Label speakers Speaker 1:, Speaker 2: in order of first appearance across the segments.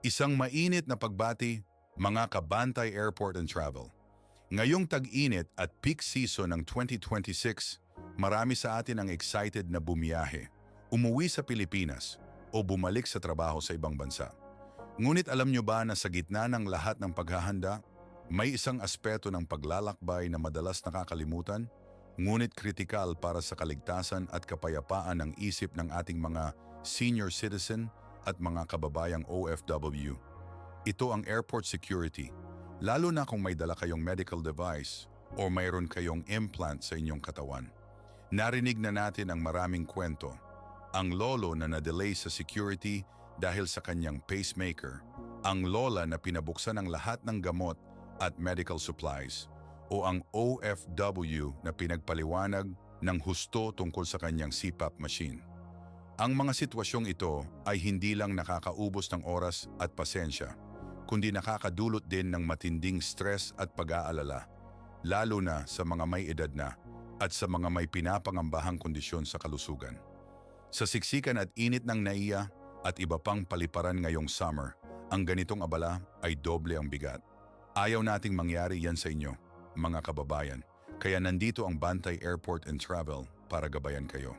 Speaker 1: Isang mainit na pagbati, mga kabantay airport and travel. Ngayong tag-init at peak season ng 2026, marami sa atin ang excited na bumiyahe, umuwi sa Pilipinas o bumalik sa trabaho sa ibang bansa. Ngunit alam nyo ba na sa gitna ng lahat ng paghahanda, may isang aspeto ng paglalakbay na madalas nakakalimutan, ngunit kritikal para sa kaligtasan at kapayapaan ng isip ng ating mga senior citizen at mga kababayang OFW. Ito ang airport security, lalo na kung may dala kayong medical device o mayroon kayong implant sa inyong katawan. Narinig na natin ang maraming kwento. Ang lolo na na-delay sa security dahil sa kanyang pacemaker, ang lola na pinabuksan ang lahat ng gamot at medical supplies, o ang OFW na pinagpaliwanag ng husto tungkol sa kanyang CPAP machine. Ang mga sitwasyong ito ay hindi lang nakakaubos ng oras at pasensya, kundi nakakadulot din ng matinding stress at pag-aalala, lalo na sa mga may edad na at sa mga may pinapangambahang kondisyon sa kalusugan. Sa siksikan at init ng NAIA at iba pang paliparan ngayong summer, ang ganitong abala ay doble ang bigat. Ayaw nating mangyari yan sa inyo, mga kababayan, kaya nandito ang Bantay Airport and Travel para gabayan kayo.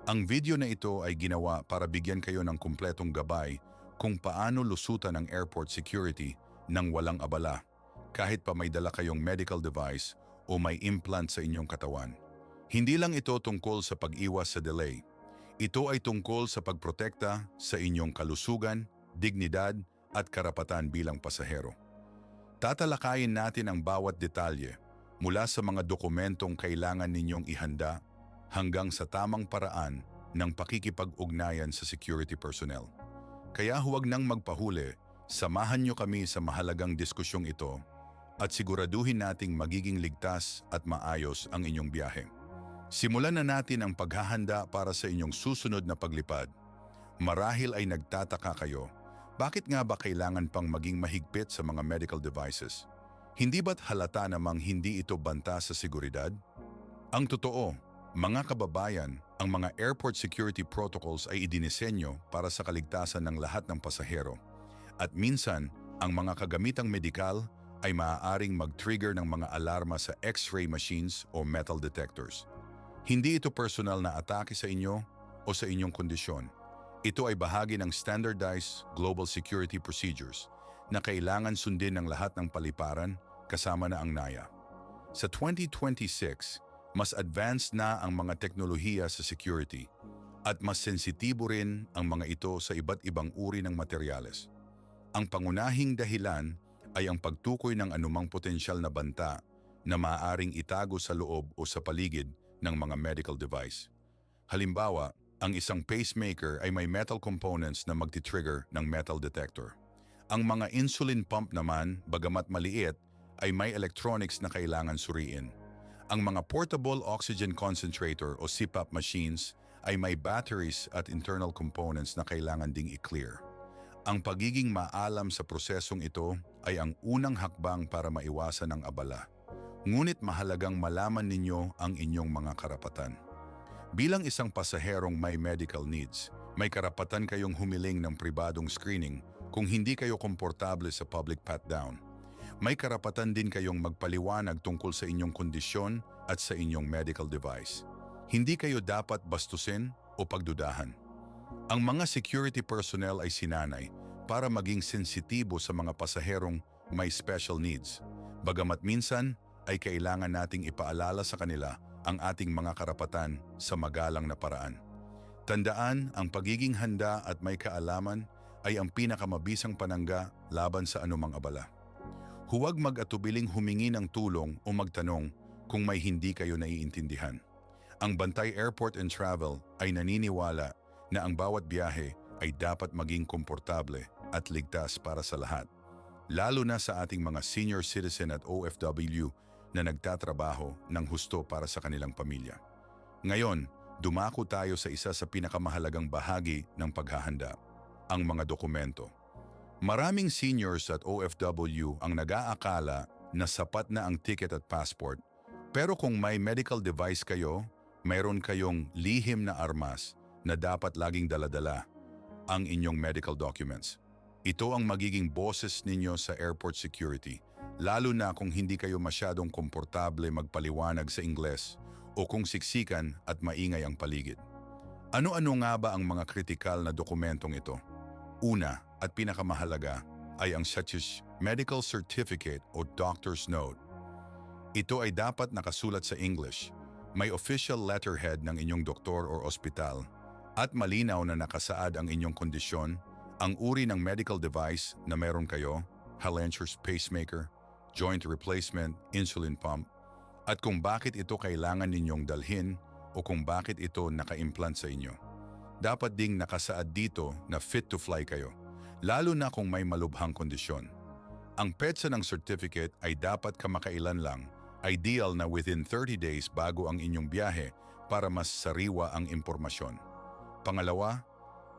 Speaker 1: Ang video na ito ay ginawa para bigyan kayo ng kumpletong gabay kung paano lusutan ang airport security nang walang abala, kahit pa may dala kayong medical device o may implant sa inyong katawan. Hindi lang ito tungkol sa pag-iwas sa delay. Ito ay tungkol sa pagprotekta sa inyong kalusugan, dignidad at karapatan bilang pasahero. Tatalakayin natin ang bawat detalye mula sa mga dokumentong kailangan ninyong ihanda hanggang sa tamang paraan ng pakikipag-ugnayan sa security personnel. Kaya huwag nang magpahuli, samahan nyo kami sa mahalagang diskusyong ito at siguraduhin nating magiging ligtas at maayos ang inyong biyahe. Simulan na natin ang paghahanda para sa inyong susunod na paglipad. Marahil ay nagtataka kayo, bakit nga ba kailangan pang maging mahigpit sa mga medical devices? Hindi ba't halata namang hindi ito banta sa seguridad? Ang totoo, mga kababayan, ang mga airport security protocols ay idinisenyo para sa kaligtasan ng lahat ng pasahero. At minsan, ang mga kagamitang medikal ay maaaring mag-trigger ng mga alarma sa X-ray machines o metal detectors. Hindi ito personal na atake sa inyo o sa inyong kondisyon. Ito ay bahagi ng standardized global security procedures na kailangan sundin ng lahat ng paliparan kasama na ang NAIA. Sa 2026, mas advanced na ang mga teknolohiya sa security at mas sensitibo rin ang mga ito sa iba't ibang uri ng materyales. Ang pangunahing dahilan ay ang pagtukoy ng anumang potensyal na banta na maaaring itago sa loob o sa paligid ng mga medical device. Halimbawa, ang isang pacemaker ay may metal components na magti-trigger ng metal detector. Ang mga insulin pump naman, bagamat maliit, ay may electronics na kailangan suriin. Ang mga portable oxygen concentrator o CPAP machines ay may batteries at internal components na kailangan ding i-clear. Ang pagiging maalam sa prosesong ito ay ang unang hakbang para maiwasan ang abala. Ngunit mahalagang malaman ninyo ang inyong mga karapatan. Bilang isang pasaherong may medical needs, may karapatan kayong humiling ng pribadong screening kung hindi kayo komportable sa public pat-down. May karapatan din kayong magpaliwanag tungkol sa inyong kondisyon at sa inyong medical device. Hindi kayo dapat bastusin o pagdudahan. Ang mga security personnel ay sinanay para maging sensitibo sa mga pasaherong may special needs. Bagamat minsan ay kailangan nating ipaalala sa kanila ang ating mga karapatan sa magalang na paraan. Tandaan, ang pagiging handa at may kaalaman ay ang pinakamabisang panangga laban sa anumang abala. Huwag mag-atubiling humingi ng tulong o magtanong kung may hindi kayo naiintindihan. Ang Bantay Airport and Travel ay naniniwala na ang bawat biyahe ay dapat maging komportable at ligtas para sa lahat, lalo na sa ating mga senior citizen at OFW na nagtatrabaho ng husto para sa kanilang pamilya. Ngayon, dumako tayo sa isa sa pinakamahalagang bahagi ng paghahanda, ang mga dokumento. Maraming seniors at OFW ang nag-aakala na sapat na ang ticket at passport, pero kung may medical device kayo, mayroon kayong lihim na armas na dapat laging daladala, ang inyong medical documents. Ito ang magiging boses ninyo sa airport security, lalo na kung hindi kayo masyadong komportable magpaliwanag sa Ingles o kung siksikan at maingay ang paligid. Ano-ano nga ba ang mga kritikal na dokumentong ito? Una at pinakamahalaga ay ang medical certificate o doctor's note. Ito ay dapat nakasulat sa English, may official letterhead ng inyong doktor o ospital, at malinaw na nakasaad ang inyong kondisyon, ang uri ng medical device na meron kayo, Hallencher's pacemaker, joint replacement, insulin pump, at kung bakit ito kailangan ninyong dalhin o kung bakit ito naka-implant sa inyo. Dapat ding nakasaad dito na fit to fly kayo, lalo na kung may malubhang kondisyon. Ang petsa ng certificate ay dapat kamakailan lang, ideal na within 30 days bago ang inyong biyahe para mas sariwa ang impormasyon. Pangalawa,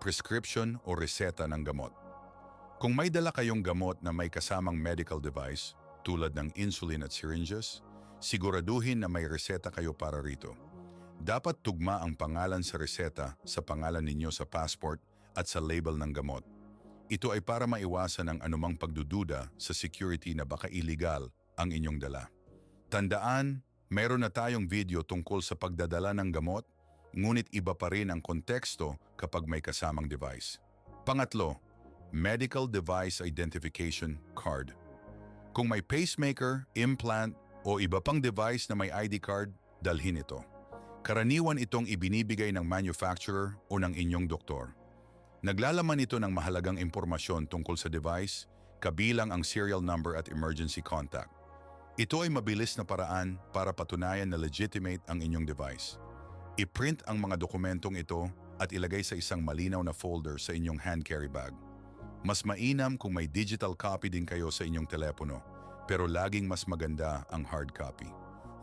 Speaker 1: prescription o reseta ng gamot. Kung may dala kayong gamot na may kasamang medical device, tulad ng insulin at syringes, siguraduhin na may reseta kayo para rito. Dapat tugma ang pangalan sa reseta sa pangalan ninyo sa passport at sa label ng gamot. Ito ay para maiwasan ang anumang pagdududa sa security na baka illegal ang inyong dala. Tandaan, meron na tayong video tungkol sa pagdadala ng gamot, ngunit iba pa rin ang konteksto kapag may kasamang device. Pangatlo, medical device identification card. Kung may pacemaker, implant o iba pang device na may ID card, dalhin ito. Karaniwan itong ibinibigay ng manufacturer o ng inyong doktor. Naglalaman ito ng mahalagang impormasyon tungkol sa device, kabilang ang serial number at emergency contact. Ito ay mabilis na paraan para patunayan na legitimate ang inyong device. I-print ang mga dokumentong ito at ilagay sa isang malinaw na folder sa inyong hand carry bag. Mas mainam kung may digital copy din kayo sa inyong telepono, pero laging mas maganda ang hard copy.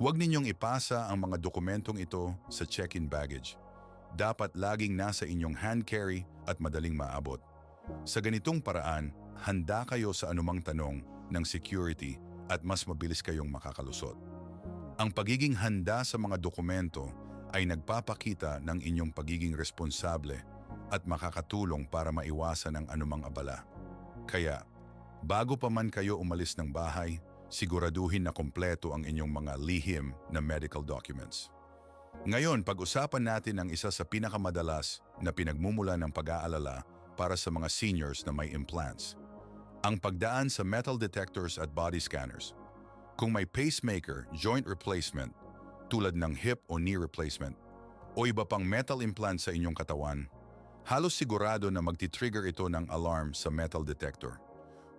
Speaker 1: Huwag ninyong ipasa ang mga dokumentong ito sa check-in baggage. Dapat laging nasa inyong hand carry at madaling maabot. Sa ganitong paraan, handa kayo sa anumang tanong ng security at mas mabilis kayong makakalusot. Ang pagiging handa sa mga dokumento ay nagpapakita ng inyong pagiging responsable at makakatulong para maiwasan ang anumang abala. Kaya, bago pa man kayo umalis ng bahay, siguraduhin na kompleto ang inyong mga lihim na medical documents. Ngayon, pag-usapan natin ang isa sa pinakamadalas na pinagmumula ng pag-aalala para sa mga seniors na may implants. Ang pagdaan sa metal detectors at body scanners. Kung may pacemaker, joint replacement, tulad ng hip o knee replacement, o iba pang metal implant sa inyong katawan, halos sigurado na magti-trigger ito ng alarm sa metal detector.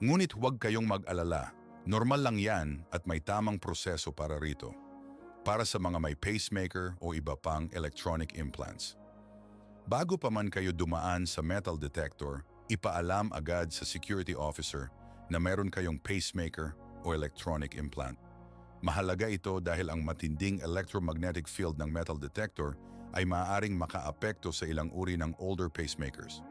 Speaker 1: Ngunit huwag kayong mag-alala, normal lang yan at may tamang proseso para rito. Para sa mga may pacemaker o iba pang electronic implants. Bago pa man kayo dumaan sa metal detector, ipaalam agad sa security officer na meron kayong pacemaker o electronic implant. Mahalaga ito dahil ang matinding electromagnetic field ng metal detector ay maaaring makaapekto sa ilang uri ng older pacemakers.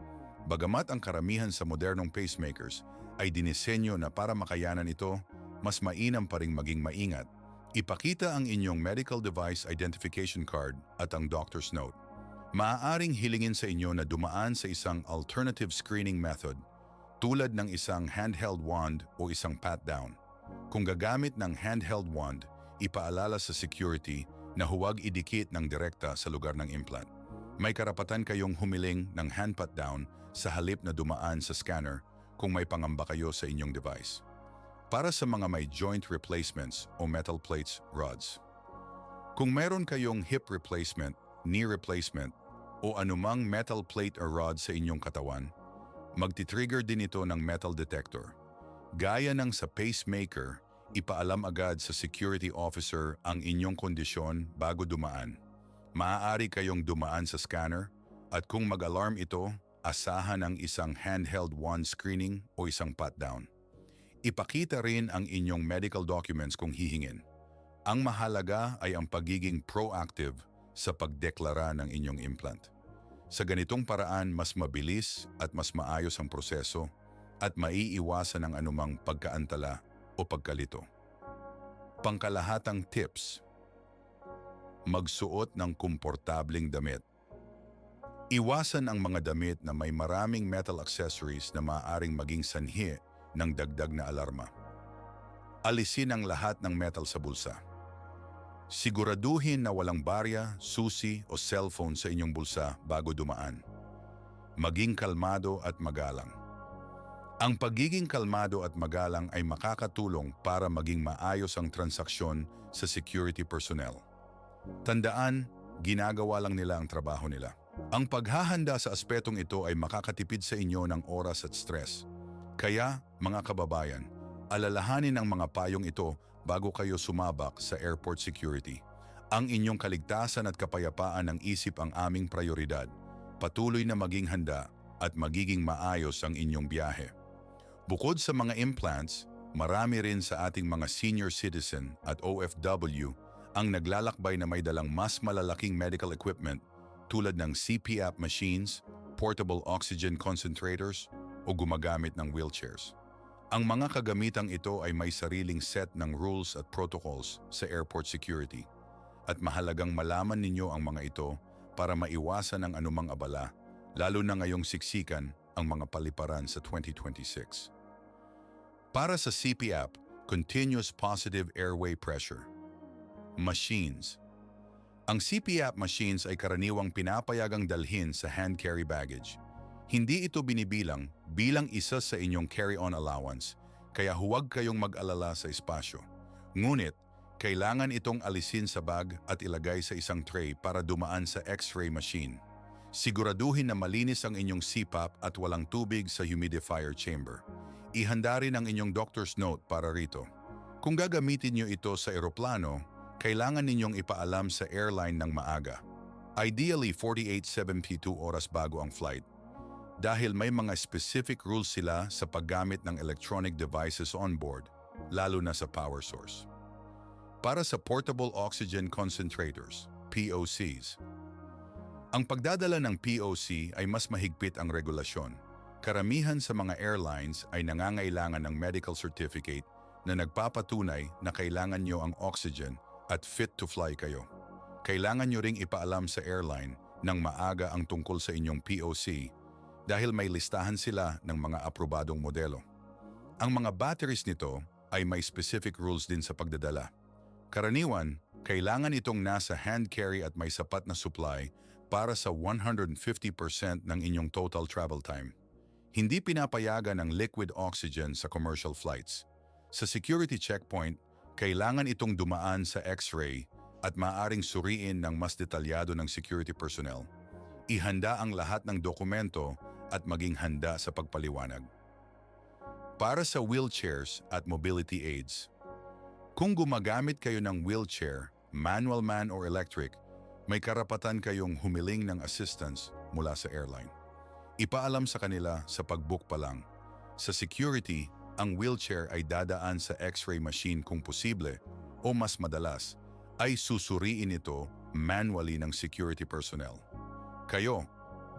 Speaker 1: Bagamat ang karamihan sa modernong pacemakers ay dinisenyo na para makayanan ito, mas mainam pa ring maging maingat. Ipakita ang inyong medical device identification card at ang doctor's note. Maaaring hilingin sa inyo na dumaan sa isang alternative screening method tulad ng isang handheld wand o isang pat-down. Kung gagamit ng handheld wand, ipaalala sa security na huwag idikit ng direkta sa lugar ng implant. May karapatan kayong humiling ng hand pat-down sa halip na dumaan sa scanner kung may pangamba kayo sa inyong device. Para sa mga may joint replacements o metal plates, rods. Kung meron kayong hip replacement, knee replacement, o anumang metal plate or rod sa inyong katawan, magti-trigger din ito ng metal detector. Gaya ng sa pacemaker, ipaalam agad sa security officer ang inyong kondisyon bago dumaan. Maaari kayong dumaan sa scanner at kung mag-alarm ito, asahan ang isang handheld wand screening o isang pat-down. Ipakita rin ang inyong medical documents kung hihingin. Ang mahalaga ay ang pagiging proactive sa pagdeklara ng inyong implant. Sa ganitong paraan, mas mabilis at mas maayos ang proseso at maiiwasan ang anumang pagkaantala o pagkalito. Pangkalahatang tips. Magsuot ng komportabling damit. Iwasan ang mga damit na may maraming metal accessories na maaaring maging sanhi ng dagdag na alarma. Alisin ang lahat ng metal sa bulsa. Siguraduhin na walang barya, susi o cellphone sa inyong bulsa bago dumaan. Maging kalmado at magalang. Ang pagiging kalmado at magalang ay makakatulong para maging maayos ang transaksyon sa security personnel. Tandaan, ginagawa lang nila ang trabaho nila. Ang paghahanda sa aspetong ito ay makakatipid sa inyo ng oras at stress. Kaya, mga kababayan, alalahanin ang mga payong ito bago kayo sumabak sa airport security. Ang inyong kaligtasan at kapayapaan ng isip ang aming prioridad. Patuloy na maging handa at magiging maayos ang inyong biyahe. Bukod sa mga implants, marami rin sa ating mga senior citizen at OFW ang naglalakbay na may dalang mas malalaking medical equipment tulad ng CPAP machines, portable oxygen concentrators o gumagamit ng wheelchairs. Ang mga kagamitang ito ay may sariling set ng rules at protocols sa airport security at mahalagang malaman ninyo ang mga ito para maiwasan ang anumang abala, lalo na ngayong siksikan ang mga paliparan sa 2026. Para sa CPAP, Continuous Positive Airway Pressure. Machines. Ang CPAP machines ay karaniwang pinapayagang dalhin sa hand carry baggage. Hindi ito binibilang bilang isa sa inyong carry-on allowance, kaya huwag kayong mag-alala sa espasyo. Ngunit, kailangan itong alisin sa bag at ilagay sa isang tray para dumaan sa X-ray machine. Siguraduhin na malinis ang inyong CPAP at walang tubig sa humidifier chamber. Ihanda rin ang inyong doctor's note para rito. Kung gagamitin niyo ito sa eroplano, kailangan ninyong ipaalam sa airline ng maaga. Ideally 48-72 oras bago ang flight. Dahil may mga specific rules sila sa paggamit ng electronic devices on board, lalo na sa power source. Para sa portable oxygen concentrators, POCs. Ang pagdadala ng POC ay mas mahigpit ang regulasyon. Karamihan sa mga airlines ay nangangailangan ng medical certificate na nagpapatunay na kailangan nyo ang oxygen at fit to fly kayo. Kailangan nyo ring ipaalam sa airline ng maaga ang tungkol sa inyong POC dahil may listahan sila ng mga aprobadong modelo. Ang mga batteries nito ay may specific rules din sa pagdadala. Karaniwan, kailangan itong nasa hand carry at may sapat na supply para sa 150% ng inyong total travel time. Hindi pinapayagan ang liquid oxygen sa commercial flights. Sa security checkpoint, kailangan itong dumaan sa X-ray at maaaring suriin ng mas detalyado ng security personnel. Ihanda ang lahat ng dokumento at maging handa sa pagpaliwanag. Para sa wheelchairs at mobility aids. Kung gumagamit kayo ng wheelchair, manual man or electric, may karapatan kayong humiling ng assistance mula sa airline. Ipaalam sa kanila sa pag-book pa lang. Sa security, ang wheelchair ay dadaan sa X-ray machine kung posible o mas madalas ay susuriin ito manually ng security personnel. Kayo,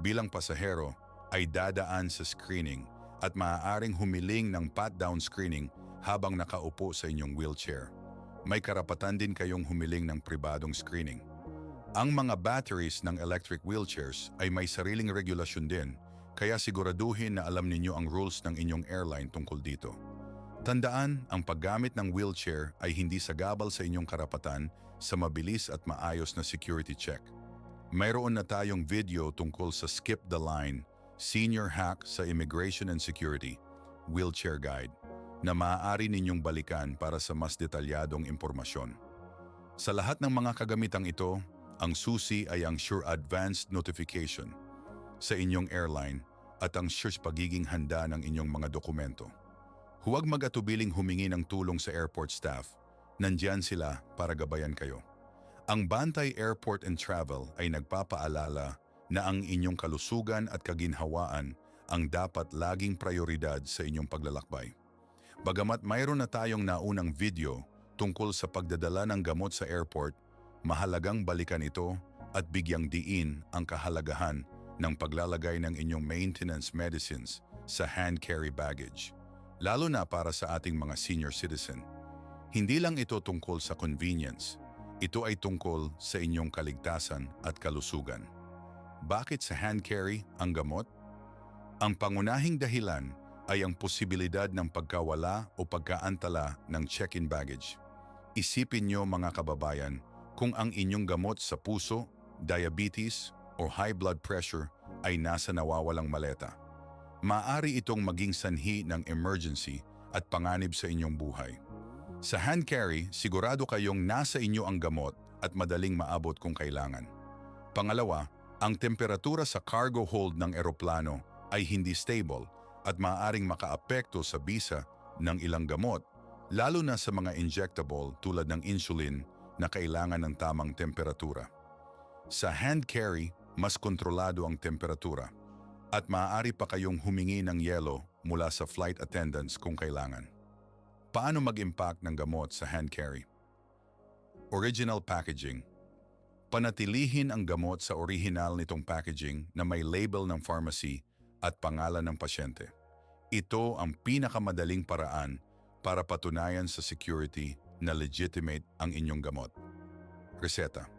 Speaker 1: bilang pasahero, ay dadaan sa screening at maaaring humiling ng pat-down screening habang nakaupo sa inyong wheelchair. May karapatan din kayong humiling ng pribadong screening. Ang mga batteries ng electric wheelchairs ay may sariling regulasyon din, kaya siguraduhin na alam ninyo ang rules ng inyong airline tungkol dito. Tandaan, ang paggamit ng wheelchair ay hindi sagabal sa inyong karapatan sa mabilis at maayos na security check. Mayroon na tayong video tungkol sa Skip the Line, Senior Hack sa Immigration and Security, Wheelchair Guide, na maaari ninyong balikan para sa mas detalyadong impormasyon. Sa lahat ng mga kagamitang ito, ang susi ay ang Sure Advanced Notification sa inyong airline at ang sure pagiging handa ng inyong mga dokumento. Huwag mag-atubiling humingi ng tulong sa airport staff. Nandiyan sila para gabayan kayo. Ang Bantay Airport and Travel ay nagpapaalala na ang inyong kalusugan at kaginhawaan ang dapat laging prioridad sa inyong paglalakbay. Bagamat mayroon na tayong naunang video tungkol sa pagdadala ng gamot sa airport, mahalagang balikan ito at bigyang diin ang kahalagahan ng paglalagay ng inyong maintenance medicines sa hand carry baggage, lalo na para sa ating mga senior citizen. Hindi lang ito tungkol sa convenience, ito ay tungkol sa inyong kaligtasan at kalusugan. Bakit sa hand carry ang gamot? Ang pangunahing dahilan ay ang posibilidad ng pagkawala o pagkaantala ng check-in baggage. Isipin niyo mga kababayan, kung ang inyong gamot sa puso, diabetes o high blood pressure ay nasa nawawalang maleta, maaari itong maging sanhi ng emergency at panganib sa inyong buhay. Sa hand carry, sigurado kayong nasa inyo ang gamot at madaling maabot kung kailangan. Pangalawa, ang temperatura sa cargo hold ng eroplano ay hindi stable at maaaring makaapekto sa bisa ng ilang gamot, lalo na sa mga injectable tulad ng insulin na kailangan ng tamang temperatura. Sa hand carry, mas kontrolado ang temperatura at maaari pa kayong humingi ng yelo mula sa flight attendants kung kailangan. Paano mag-impact ng gamot sa hand carry? Original packaging. Panatilihin ang gamot sa orihinal nitong packaging na may label ng pharmacy at pangalan ng pasyente. Ito ang pinakamadaling paraan para patunayan sa security na legitimate ang inyong gamot. Reseta.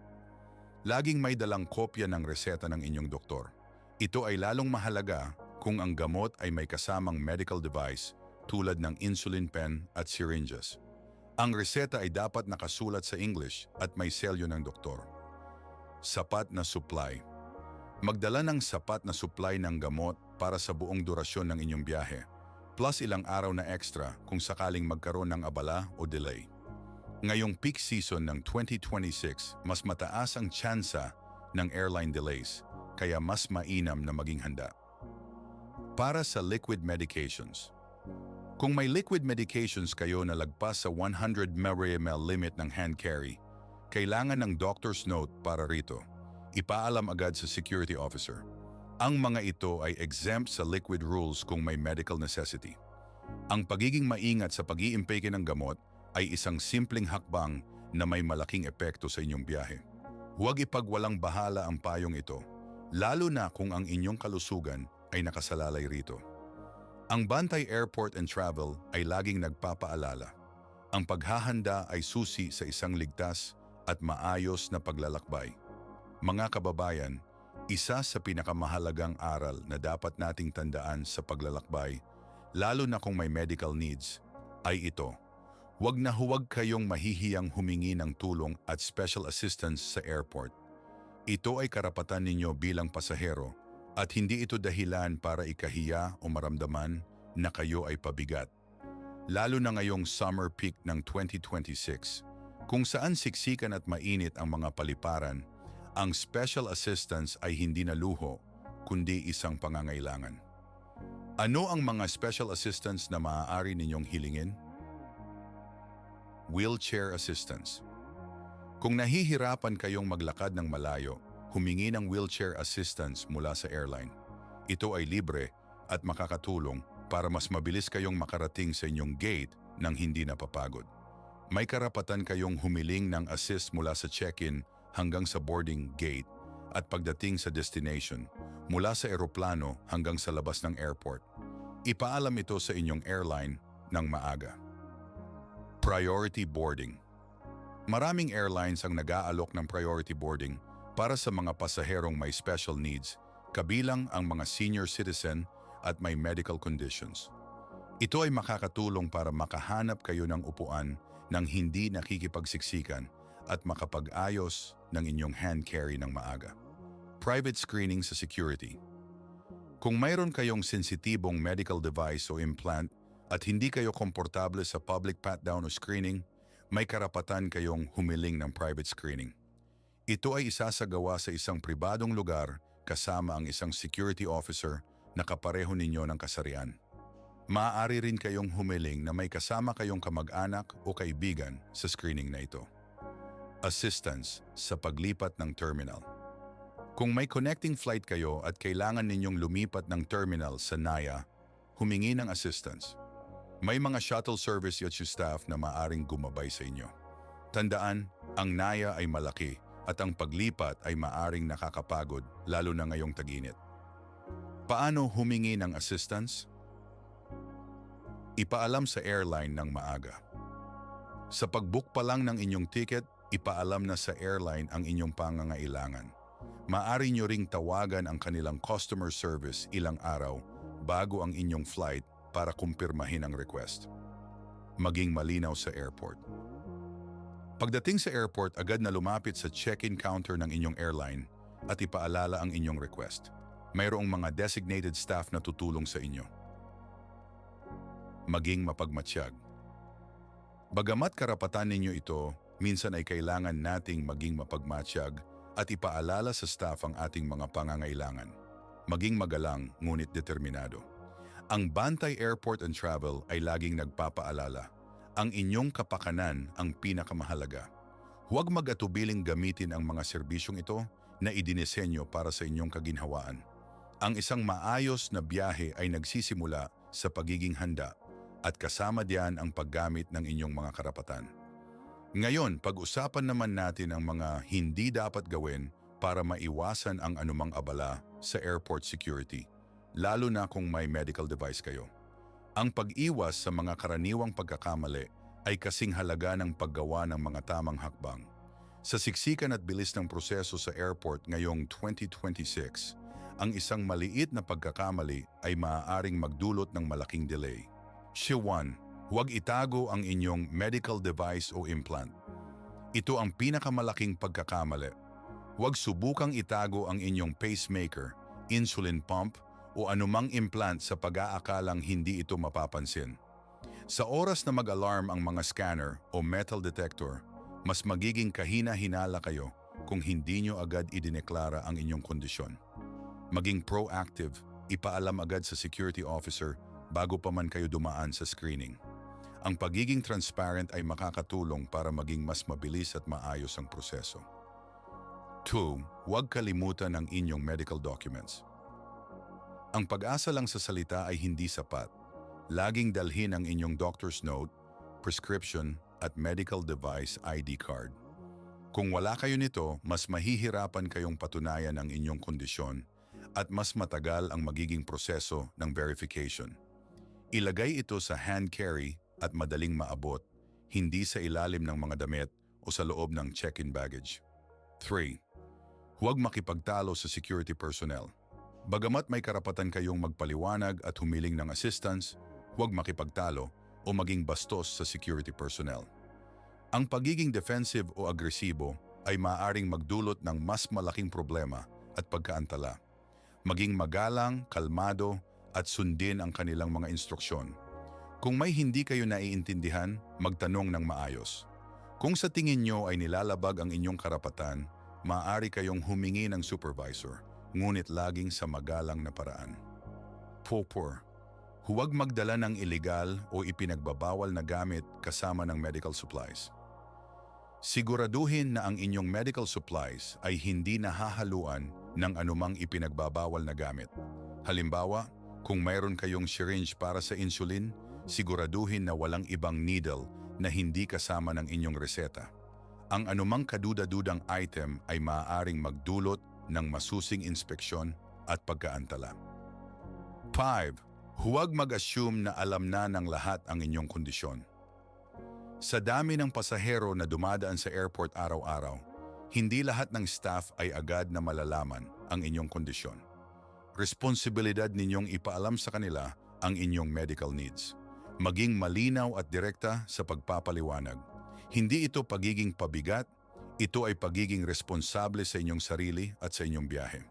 Speaker 1: Laging may dalang kopya ng reseta ng inyong doktor. Ito ay lalong mahalaga kung ang gamot ay may kasamang medical device tulad ng insulin pen at syringes. Ang reseta ay dapat nakasulat sa English at may selyo ng doktor. Sapat na supply. Magdala ng sapat na supply ng gamot para sa buong durasyon ng inyong biyahe, plus ilang araw na extra kung sakaling magkaroon ng abala o delay. Ngayong peak season ng 2026, mas mataas ang tsansa ng airline delays, kaya mas mainam na maging handa. Para sa liquid medications. Kung may liquid medications kayo na lagpas sa 100 ml limit ng hand carry, kailangan ng doctor's note para rito. Ipaalam agad sa security officer. Ang mga ito ay exempt sa liquid rules kung may medical necessity. Ang pagiging maingat sa pag-iimpake ng gamot ay isang simpleng hakbang na may malaking epekto sa inyong biyahe. Huwag ipagwalang bahala ang payong ito, lalo na kung ang inyong kalusugan ay nakasalalay rito. Ang Bantay Airport and Travel ay laging nagpapaalala. Ang paghahanda ay susi sa isang ligtas at maayos na paglalakbay. Mga kababayan, isa sa pinakamahalagang aral na dapat nating tandaan sa paglalakbay, lalo na kung may medical needs, ay ito. Huwag na huwag kayong mahihiyang humingi ng tulong at special assistance sa airport. Ito ay karapatan ninyo bilang pasahero at hindi ito dahilan para ikahiya o maramdaman na kayo ay pabigat. Lalo na ngayong summer peak ng 2026, kung saan siksikan at mainit ang mga paliparan, ang special assistance ay hindi na luho, kundi isang pangangailangan. Ano ang mga special assistance na maaari ninyong hilingin? Wheelchair assistance. Kung nahihirapan kayong maglakad ng malayo, humingi ng wheelchair assistance mula sa airline. Ito ay libre at makakatulong para mas mabilis kayong makarating sa inyong gate nang hindi napapagod. May karapatan kayong humiling ng assist mula sa check-in hanggang sa boarding gate at pagdating sa destination, mula sa eroplano hanggang sa labas ng airport. Ipaalam ito sa inyong airline ng maaga. Priority boarding. Maraming airlines ang nag-aalok ng priority boarding para sa mga pasaherong may special needs, kabilang ang mga senior citizen at may medical conditions. Ito ay makakatulong para makahanap kayo ng upuan nang hindi nakikipagsiksikan at makapag-ayos ng inyong hand carry ng maaga. Private screening sa security. Kung mayroon kayong sensitibong medical device o implant at hindi kayo komportable sa public pat-down o screening, may karapatan kayong humiling ng private screening. Ito ay isasagawa sa isang pribadong lugar kasama ang isang security officer na kapareho ninyo ng kasarian. Maaari rin kayong humiling na may kasama kayong kamag-anak o kaibigan sa screening na ito. Assistance sa paglipat ng terminal. Kung may connecting flight kayo at kailangan ninyong lumipat ng terminal sa NAIA, humingi ng assistance. May mga shuttle service yacht staff na maaring gumabay sa inyo. Tandaan, ang NAIA ay malaki at ang paglipat ay maaring nakakapagod lalo na ngayong tag-init. Paano humingi ng assistance? Ipaalam sa airline ng maaga. Sa pag-book pa lang ng inyong ticket, ipaalam na sa airline ang inyong pangangailangan. Maaari nyo ring tawagan ang kanilang customer service ilang araw bago ang inyong flight para kumpirmahin ang request. Maging malinaw sa airport. Pagdating sa airport, agad na lumapit sa check-in counter ng inyong airline at ipaalala ang inyong request. Mayroong mga designated staff na tutulong sa inyo. Maging mapagmatsyag. Bagamat karapatan ninyo ito, minsan ay kailangan nating maging mapagmatsyag at ipaalala sa staff ang ating mga pangangailangan. Maging magalang ngunit determinado. Ang Bantay Airport and Travel ay laging nagpapaalala. Ang inyong kapakanan ang pinakamahalaga. Huwag mag-atubiling gamitin ang mga serbisyong ito na idinisenyo para sa inyong kaginhawaan. Ang isang maayos na biyahe ay nagsisimula sa pagiging handa at kasama diyan ang paggamit ng inyong mga karapatan. Ngayon, pag-usapan naman natin ang mga hindi dapat gawin para maiwasan ang anumang abala sa airport security, lalo na kung may medical device kayo. Ang pag-iwas sa mga karaniwang pagkakamali ay kasing halaga ng paggawa ng mga tamang hakbang. Sa siksikan at bilis ng proseso sa airport ngayong 2026, ang isang maliit na pagkakamali ay maaaring magdulot ng malaking delay. 1. Huwag itago ang inyong medical device o implant. Ito ang pinakamalaking pagkakamali. Huwag subukang itago ang inyong pacemaker, insulin pump, o anumang implant sa pag-aakalang hindi ito mapapansin. Sa oras na mag-alarm ang mga scanner o metal detector, mas magiging kahina-hinala kayo kung hindi nyo agad idineklara ang inyong kondisyon. Maging proactive, ipaalam agad sa security officer bago pa man kayo dumaan sa screening. Ang pagiging transparent ay makakatulong para maging mas mabilis at maayos ang proseso. 2. Huwag kalimutan ang inyong medical documents. Ang pag-asa lang sa salita ay hindi sapat. Laging dalhin ang inyong doctor's note, prescription at medical device ID card. Kung wala kayo nito, mas mahihirapan kayong patunayan ang inyong kondisyon at mas matagal ang magiging proseso ng verification. Ilagay ito sa hand carry at madaling maabot, hindi sa ilalim ng mga damit o sa loob ng check-in baggage. 3. Huwag makipagtalo sa security personnel. Bagamat may karapatan kayong magpaliwanag at humiling ng assistance, huwag makipagtalo o maging bastos sa security personnel. Ang pagiging defensive o agresibo ay maaaring magdulot ng mas malaking problema at pagkaantala. Maging magalang, kalmado at sundin ang kanilang mga instruksyon. Kung may hindi kayo naiintindihan, magtanong ng maayos. Kung sa tingin nyo ay nilalabag ang inyong karapatan, maaari kayong humingi ng supervisor, ngunit laging sa magalang na paraan. 4. Huwag magdala ng iligal o ipinagbabawal na gamit kasama ng medical supplies. Siguraduhin na ang inyong medical supplies ay hindi nahahaluan ng anumang ipinagbabawal na gamit. Halimbawa, kung mayroon kayong syringe para sa insulin, siguraduhin na walang ibang needle na hindi kasama ng inyong reseta. Ang anumang kaduda-dudang item ay maaaring magdulot ng masusing inspeksyon at pagkaantala. 5. Huwag mag-assume na alam na ng lahat ang inyong kondisyon. Sa dami ng pasahero na dumadaan sa airport araw-araw, hindi lahat ng staff ay agad na malalaman ang inyong kondisyon. Responsibilidad ninyong ipaalam sa kanila ang inyong medical needs. Maging malinaw at direkta sa pagpapaliwanag. Hindi ito pagiging pabigat, ito ay pagiging responsable sa inyong sarili at sa inyong biyahe.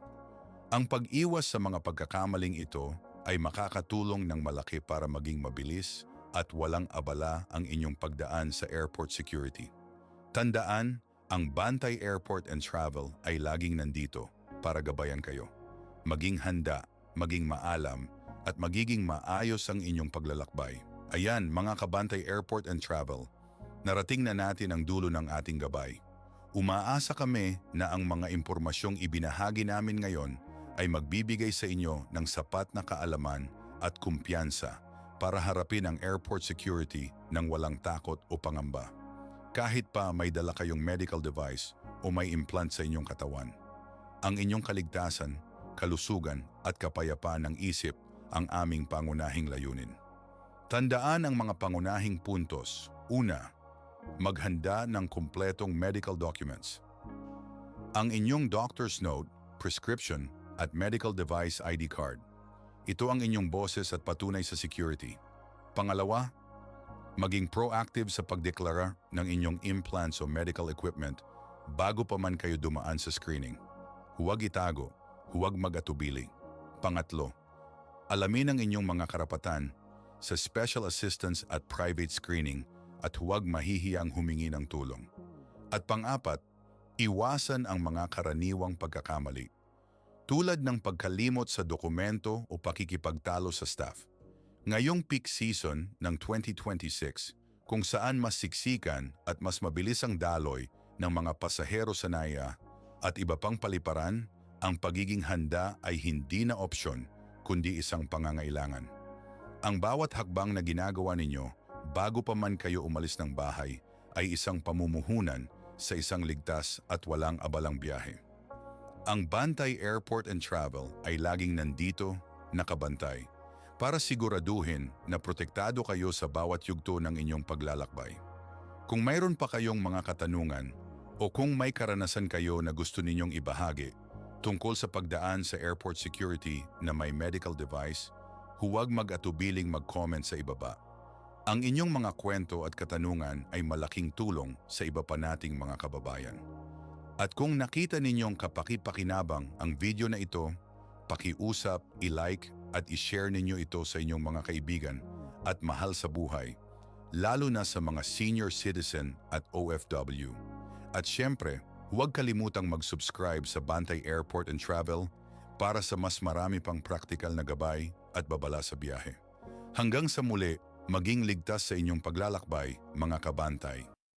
Speaker 1: Ang pag-iwas sa mga pagkakamaling ito ay makakatulong ng malaki para maging mabilis at walang abala ang inyong pagdaan sa airport security. Tandaan, ang Bantay Airport and Travel ay laging nandito para gabayan kayo. Maging handa, maging maalam, at magiging maayos ang inyong paglalakbay. Ayan, mga Kabantay Airport and Travel, narating na natin ang dulo ng ating gabay. Umaasa kami na ang mga impormasyong ibinahagi namin ngayon ay magbibigay sa inyo ng sapat na kaalaman at kumpiyansa para harapin ang airport security ng walang takot o pangamba. Kahit pa may dala kayong medical device o may implant sa inyong katawan. Ang inyong kaligtasan, kalusugan at kapayapaan ng isip ang aming pangunahing layunin. Tandaan ang mga pangunahing puntos. Una, maghanda ng kumpletong medical documents. Ang inyong doctor's note, prescription at medical device ID card. Ito ang inyong boses at patunay sa security. Pangalawa, maging proactive sa pagdeklara ng inyong implants o medical equipment bago pa man kayo dumaan sa screening. Huwag itago, huwag mag-atubili. Pangatlo, alamin ang inyong mga karapatan sa special assistance at private screening at huwag mahihiyang humingi ng tulong. At pang-apat, iwasan ang mga karaniwang pagkakamali, tulad ng pagkalimot sa dokumento o pakikipagtalo sa staff. Ngayong peak season ng 2026, kung saan mas siksikan at mas mabilis ang daloy ng mga pasahero sa NAIA at iba pang paliparan, ang pagiging handa ay hindi na opsyon kundi isang pangangailangan. Ang bawat hakbang na ginagawa ninyo bago pa man kayo umalis ng bahay ay isang pamumuhunan sa isang ligtas at walang abalang biyahe. Ang Bantay Airport and Travel ay laging nandito, nakabantay, para siguraduhin na protektado kayo sa bawat yugto ng inyong paglalakbay. Kung mayroon pa kayong mga katanungan o kung may karanasan kayo na gusto ninyong ibahagi tungkol sa pagdaan sa airport security na may medical device, huwag mag-atubiling mag-comment sa ibaba. Ang inyong mga kwento at katanungan ay malaking tulong sa iba pa nating mga kababayan. At kung nakita ninyong kapaki-pakinabang ang video na ito, pakiusap, i-like at i-share ninyo ito sa inyong mga kaibigan at mahal sa buhay, lalo na sa mga senior citizen at OFW. At syempre, huwag kalimutang mag-subscribe sa Bantay Airport and Travel para sa mas marami pang praktikal na gabay at babala sa biyahe. Hanggang sa muli, maging ligtas sa inyong paglalakbay, mga kabantay.